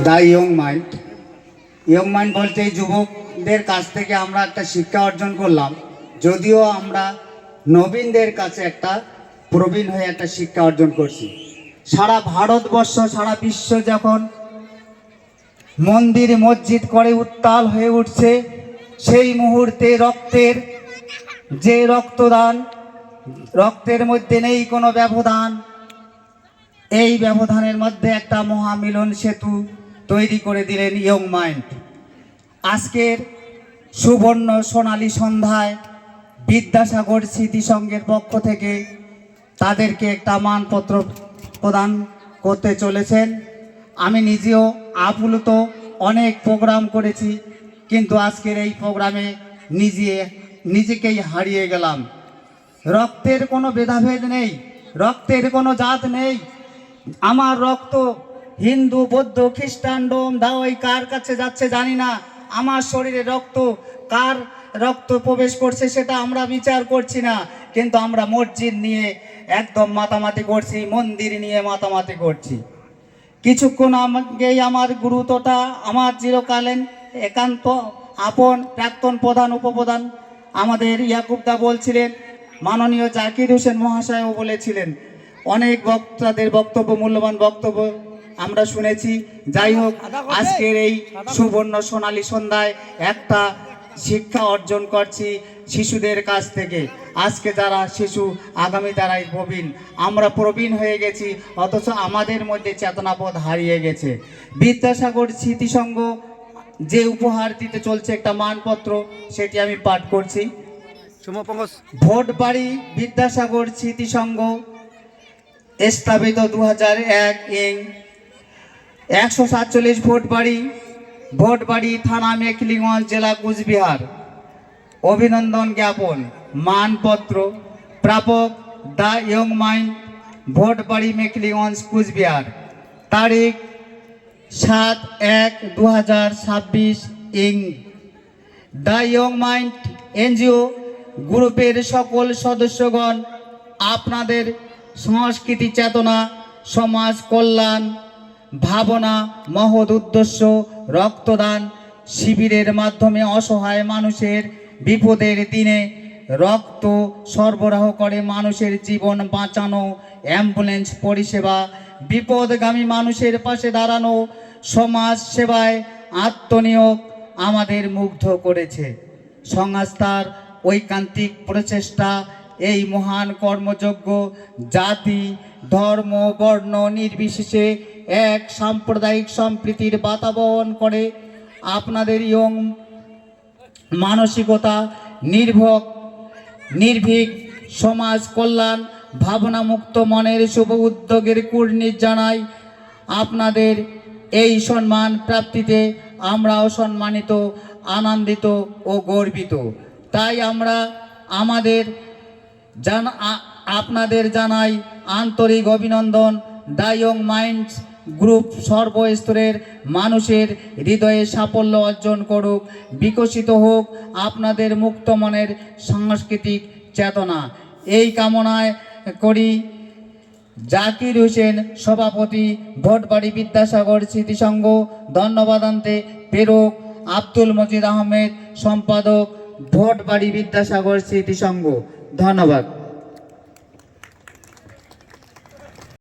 The young mind বলতে এই যুবকদের কাছ থেকে আমরা একটা শিক্ষা অর্জন করলাম, যদিও আমরা নবীনদের কাছে একটা প্রবীণ হয়ে একটা শিক্ষা অর্জন করছি। সারা ভারতবর্ষ সারা বিশ্ব যখন মন্দির মসজিদ করে উত্তাল হয়ে উঠছে, সেই মুহূর্তে রক্তের যে রক্তদান, রক্তের মধ্যে নেই কোনো ব্যবধান, এই ব্যবধানের মধ্যে একটা মহামিলন সেতু তৈরি করে দিলেন ইয়ং মাইন্ড। আজকের সুবর্ণ সোনালী সন্ধ্যায় বিদ্যাসাগর স্মৃতি সংঘের পক্ষ থেকে তাদেরকে একটা মানপত্র প্রদান করতে চলেছেন। আমি নিজেও আপ্লুত, অনেক প্রোগ্রাম করেছি, কিন্তু আজকের এই প্রোগ্রামে নিজেকেই হারিয়ে গেলাম। রক্তের কোনো ভেদাভেদ নেই, রক্তের কোনো জাত নেই। আমার রক্ত হিন্দু, বৌদ্ধ, খ্রিস্টান, ডোম, দাওয়াই কার কাছে যাচ্ছে জানি না। আমার শরীরে রক্ত কার রক্ত প্রবেশ করছে সেটা আমরা বিচার করছি না, কিন্তু আমরা মসজিদ নিয়ে একদম মাতামাতি করছি, মন্দির নিয়ে মাতামাতি করছি। কিছুক্ষণ আগেই আমার গুরুত্বটা আমার চিরকালীন একান্ত আপন প্রাক্তন প্রধান উপপ্রধান আমাদের ইয়াকুবদা বলছিলেন, মাননীয় জাকির হোসেন মহাশয়ও বলেছিলেন, অনেক বক্তাদের বক্তব্য, মূল্যবান বক্তব্য আমরা শুনেছি। যাই হোক, আজকের এই সুবর্ণ সোনালী সন্ধ্যায় একটা শিক্ষা অর্জন করছি শিশুদের কাছ থেকে। আজকে যারা শিশু, আগামী তারাই প্রবীণ। আমরা প্রবীণ হয়ে গেছি, অথচ আমাদের মধ্যে চেতনাবোধ হারিয়ে গেছে। বিদ্যাসাগর স্মৃতিসংঘ যে উপহার দিতে চলছে একটা মানপত্র, সেটি আমি পাঠ করছি। ভোটবাড়ি বিদ্যাসাগর স্মৃতিসংঘ স্থাপিত 2001 ইং 147 ভোটবাড়ি থানা, মেখলিগঞ্জ জেলা, কুচবিহার। অভিনন্দন জ্ঞাপন, মানপত্র প্রাপক the young mind, Bhotbari, Mekhliganj, Coochbehar. তারিখ 7/1/2026 ইং। দ্য ইয়ং মাইন্ড এনজিও গ্রুপের সকল সদস্যগণ আপনাদের সংস্কৃতি চেতনা, সমাজ কল্যাণ ভাবনা, মহৎ উদ্দেশ্য রক্তদান শিবিরের মাধ্যমে অসহায় মানুষের বিপদের দিনে রক্ত সরবরাহ করে মানুষের জীবন বাঁচানো, অ্যাম্বুলেন্স পরিষেবা, বিপদগামী মানুষের পাশে দাঁড়ানো, সমাজ সেবায় আত্মনিয়োগ আমাদের মুগ্ধ করেছে। সংস্থার ঐকান্তিক প্রচেষ্টা এই মহান কর্মযজ্ঞ জাতি, ধর্ম, বর্ণ নির্বিশেষে এক সাম্প্রদায়িক সম্প্রীতির বাতাবরণ করে। আপনাদের ইয়ং মানসিকতা, নির্ভীক সমাজ কল্যাণ ভাবনামুক্ত মনের শুভ উদ্যোগের কুর্নিশ জানাই। আপনাদের এই সম্মান প্রাপ্তিতে আমরাও সম্মানিত, আনন্দিত ও গর্বিত। তাই আমরা আপনাদের জানাই আন্তরিক অভিনন্দন। দ্য ইয়ং মাইন্ডস গ্রুপ সর্বস্তরের মানুষের হৃদয়ে সাফল্য অর্জন করুক, বিকশিত হোক আপনাদের মুক্ত মনের সাংস্কৃতিক চেতনা, এই কামনায় করি। জাকির হোসেন, সভাপতি, ভোটবাড়ি বিদ্যাসাগর স্মৃতিসংঘ। ধন্যবাদান্তে প্রেরক আব্দুল মজিদ আহমেদ, সম্পাদক, ভোটবাড়ি বিদ্যাসাগর স্মৃতিসংঘ। ধন্যবাদ।